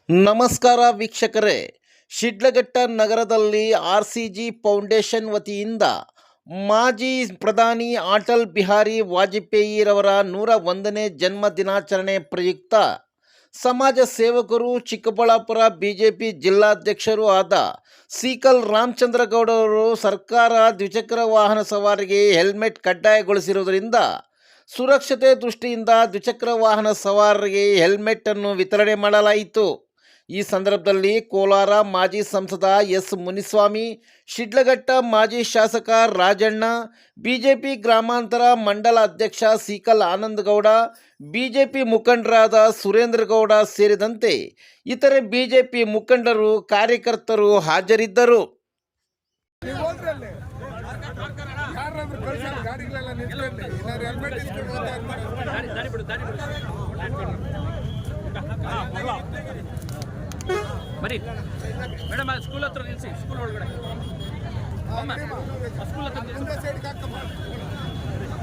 ನಮಸ್ಕಾರ ವೀಕ್ಷಕರೇ, ಶಿಡ್ಲಘಟ್ಟ ನಗರದಲ್ಲಿ RCG ಫೌಂಡೇಶನ್ ವತಿಯಿಂದ ಮಾಜಿ ಪ್ರಧಾನಿ ಅಟಲ್ ಬಿಹಾರಿ ವಾಜಪೇಯಿರವರ 101ನೇ ಜನ್ಮ ದಿನಾಚರಣೆ ಪ್ರಯುಕ್ತ ಸಮಾಜ ಸೇವಕರು ಚಿಕ್ಕಬಳ್ಳಾಪುರ ಬಿಜೆಪಿ ಜಿಲ್ಲಾಧ್ಯಕ್ಷರೂ ಆದ ಸೀಕಲ್ ರಾಮಚಂದ್ರಗೌಡರವರು ಸರ್ಕಾರ ದ್ವಿಚಕ್ರ ವಾಹನ ಸವಾರಿಗೆ ಹೆಲ್ಮೆಟ್ ಕಡ್ಡಾಯಗೊಳಿಸಿರುವುದರಿಂದ ಸುರಕ್ಷತೆ ದೃಷ್ಟಿಯಿಂದ ದ್ವಿಚಕ್ರ ವಾಹನ ಸವಾರರಿಗೆ ಹೆಲ್ಮೆಟ್ ಅನ್ನು ವಿತರಣೆ ಮಾಡಲಾಯಿತು. ಈ ಸಂದರ್ಭದಲ್ಲಿ ಕೋಲಾರ ಮಾಜಿ ಸಂಸದ ಎಸ್ ಮುನಿಸ್ವಾಮಿ, ಶಿಡ್ಲಘಟ್ಟ ಮಾಜಿ ಶಾಸಕ ರಾಜಣ್ಣ, ಬಿಜೆಪಿ ಗ್ರಾಮಾಂತರ ಮಂಡಲ ಅಧ್ಯಕ್ಷ ಸೀಕಲ್ ಆನಂದಗೌಡ, ಬಿಜೆಪಿ ಮುಖಂಡರಾದ ಸುರೇಂದ್ರಗೌಡ ಸೇರಿದಂತೆ ಇತರೆ ಬಿಜೆಪಿ ಮುಖಂಡರು, ಕಾರ್ಯಕರ್ತರು ಹಾಜರಿದ್ದರು. ಬರೀ ಮೇಡಮ್ ಸ್ಕೂಲ್ ಹತ್ರ ನಿಲ್ಲಿಸಿ, ಸ್ಕೂಲ್ ಒಳಗಡೆ ಸ್ಕೂಲ್ ಹತ್ರ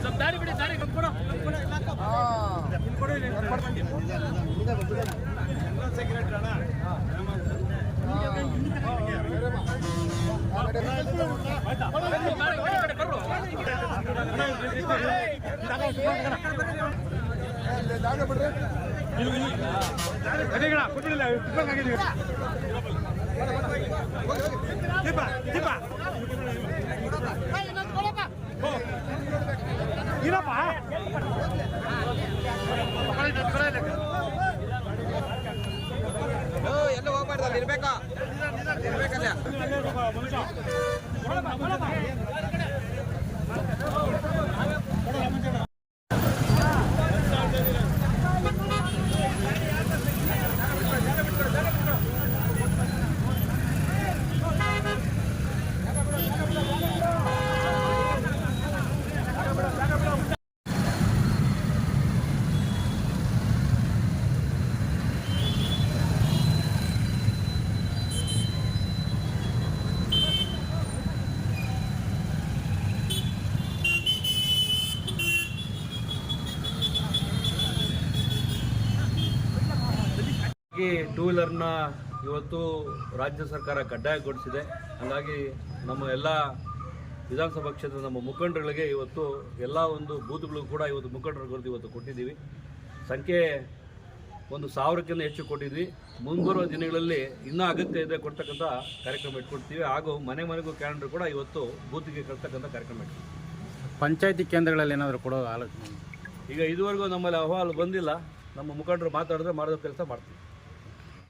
ಸ್ವಲ್ಪ ದಾರಿ ಬಿಡಿ, ದಾರಿ ಕೊಡೋ ಎಲ್ಲ ಹೋಗ್ಬಾರ್ದು, ಅಲ್ಲಿ ಇರ್ಬೇಕಾ ಇರ್ಬೇಕಲ್ಲ. ಟೂ ವೀಲರ್ನ ಇವತ್ತು ರಾಜ್ಯ ಸರ್ಕಾರ ಕಡ್ಡಾಯಗೊಳಿಸಿದೆ. ಹಾಗಾಗಿ ನಮ್ಮ ಎಲ್ಲ ವಿಧಾನಸಭಾ ಕ್ಷೇತ್ರದ ನಮ್ಮ ಮುಖಂಡರುಗಳಿಗೆ ಇವತ್ತು ಎಲ್ಲ ಒಂದು ಬೂತ್ಗಳಿಗೂ ಕೂಡ ಇವತ್ತು ಮುಖಂಡರುಗಳು ಇವತ್ತು ಕೊಟ್ಟಿದ್ದೀವಿ. ಸಂಖ್ಯೆ 1000ಕ್ಕಿಂತ ಹೆಚ್ಚು ಕೊಟ್ಟಿದ್ವಿ. ಮುಂಬರುವ ದಿನಗಳಲ್ಲಿ ಇನ್ನೂ ಅಗತ್ಯ ಇದೆ ಕೊಡ್ತಕ್ಕಂಥ ಕಾರ್ಯಕ್ರಮ ಇಟ್ಕೊಡ್ತೀವಿ. ಹಾಗೂ ಮನೆ ಮನೆಗೂ ಕ್ಯಾಲೆಂಡರ್ ಕೂಡ ಇವತ್ತು ಬೂತ್ಗೆ ಕಳ್ತಕ್ಕಂಥ ಕಾರ್ಯಕ್ರಮ ಇಟ್ಕೊಡ್ತೀವಿ. ಪಂಚಾಯತಿ ಕೇಂದ್ರಗಳಲ್ಲಿ ಏನಾದರೂ ಕೊಡೋ ಆಲೋಚನೆ ಈಗ ಇದುವರೆಗೂ ನಮ್ಮಲ್ಲಿ ಅಹವಾಲು ಬಂದಿಲ್ಲ. ನಮ್ಮ ಮುಖಂಡರು ಮಾತಾಡಿದ್ರೆ ಮಾಡೋದು ಕೆಲಸ ಮಾಡ್ತೀವಿ.